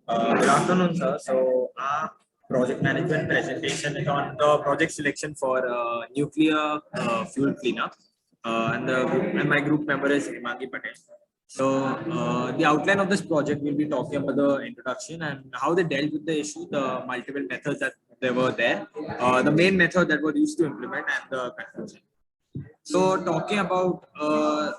Good afternoon, sir. So, our project management presentation is on the project selection for nuclear fuel cleanup, and my group member is Hemangi Patel. So, the outline of this project will be talking about the introduction and how they dealt with the issue, the multiple methods that they were there, the main method that were used to implement, and the conclusion. So talking about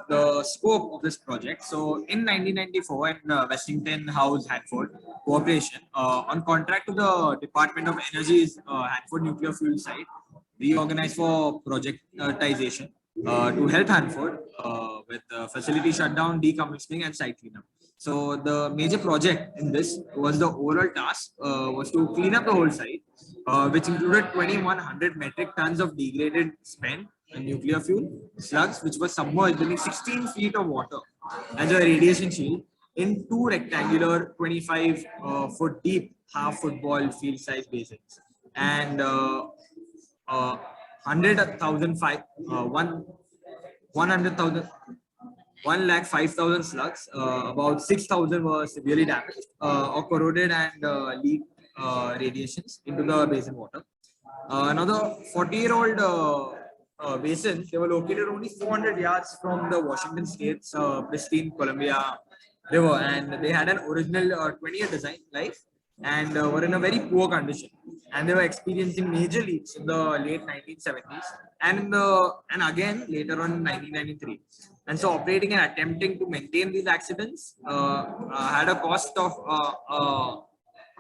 the scope of this project. So in 1994, in Westington House Hanford Corporation, on contract to the Department of Energy's Hanford nuclear fuel site, we organized for projectization to help Hanford with facility shutdown, decommissioning, and site cleanup. So the major project in this was the overall task was to clean up the whole site, which included 2,100 metric tons of degraded spent nuclear fuel slugs, which were submerged beneath 16 feet of water as a radiation shield in two rectangular 25 foot deep half football field size basins. And 100,000 100,000 1,05,000 slugs, about 6,000 were severely damaged or corroded and leaked radiations into the basin water. Another 40-year-old basins, they were located only 400 yards from the Washington State's pristine Columbia River, and they had an original 20-year design life and were in a very poor condition. And they were experiencing major leaks in the late 1970s and again later on in 1993. And so operating and attempting to maintain these accidents had a cost of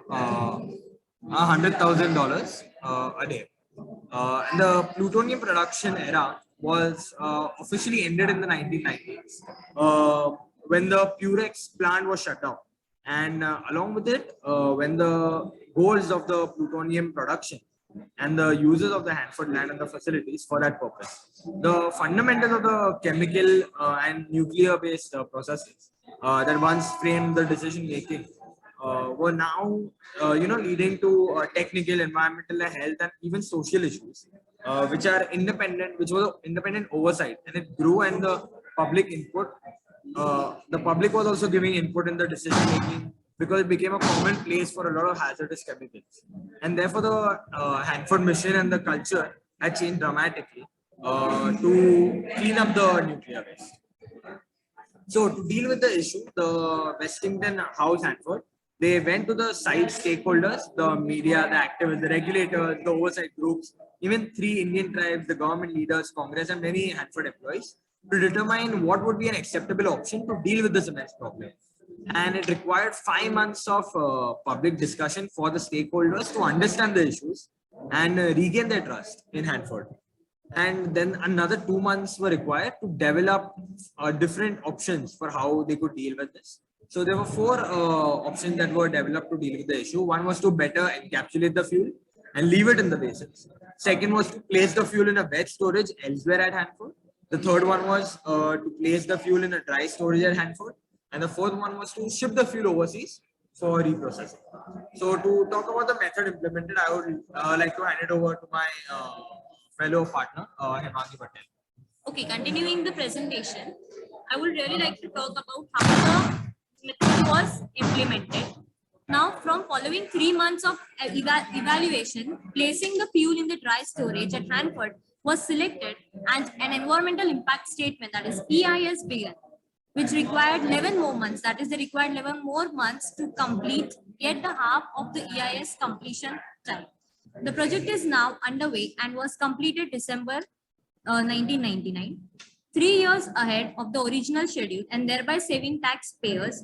$100,000 a day. And the plutonium production era was officially ended in the 1990s when the Purex plant was shut down. And along with it, when the goals of the plutonium production and the uses of the Hanford land and the facilities for that purpose. The fundamentals of the chemical and nuclear-based processes that once framed the decision making were now, leading to technical, environmental, health, and even social issues, which was independent oversight, and it grew, and the public input. The public was also giving input in the decision making because it became a common place for a lot of hazardous chemicals, and therefore the Hanford mission and the culture had changed dramatically to clean up the nuclear waste. So to deal with the issue, the Westington House Hanford, they went to the site stakeholders, the media, the activists, the regulators, the oversight groups, even 3 Indian tribes, the government leaders, Congress, and many Hanford employees to determine what would be an acceptable option to deal with this immense problem. And it required 5 months of public discussion for the stakeholders to understand the issues and regain their trust in Hanford. And then another 2 months were required to develop different options for how they could deal with this. So there were 4 options that were developed to deal with the issue. One was to better encapsulate the fuel and leave it in the basins. Second was to place the fuel in a wet storage elsewhere at Hanford. The third one was to place the fuel in a dry storage at Hanford. And the fourth one was to ship the fuel overseas for reprocessing. So to talk about the method implemented, I would like to hand it over to my fellow partner, Hemangi Patel. Okay, continuing the presentation, I would really like to talk about how the method was implemented. Now, from following 3 months of evaluation, placing the fuel in the dry storage at Hanford was selected and an environmental impact statement, that is EIS, began, which required 11 more months, that is, they required 11 more months to complete yet the half of the EIS completion time. The project is now underway and was completed December 1999, 3 years ahead of the original schedule, and thereby saving taxpayers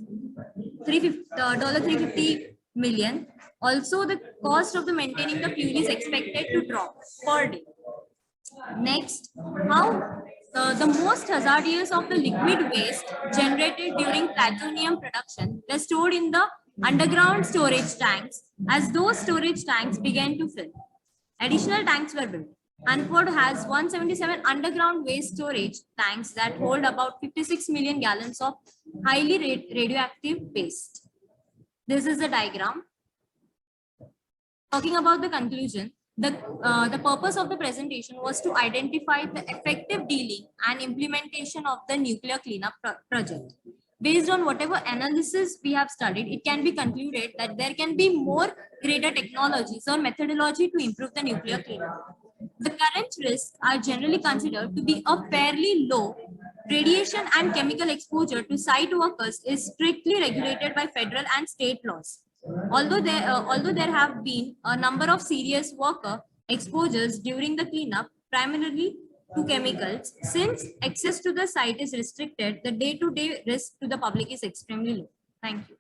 $350 million. Also, the cost of the maintaining the fuel is expected to drop per day. Next, how the most hazardous of the liquid waste generated during plutonium production were stored in the underground storage tanks as those storage tanks began to fill. Additional tanks were built. Hanford has 177 underground waste storage tanks that hold about 56 million gallons of highly radioactive waste. This is the diagram. Talking about the conclusion, the purpose of the presentation was to identify the effective dealing and implementation of the nuclear cleanup project. Based on whatever analysis we have studied, it can be concluded that there can be more greater technologies or methodology to improve the nuclear cleanup. The current risks are generally considered to be a fairly low. Radiation and chemical exposure to site workers is strictly regulated by federal and state laws. Although there have been a number of serious worker exposures during the cleanup, primarily to chemicals, since access to the site is restricted, the day-to-day risk to the public is extremely low. Thank you.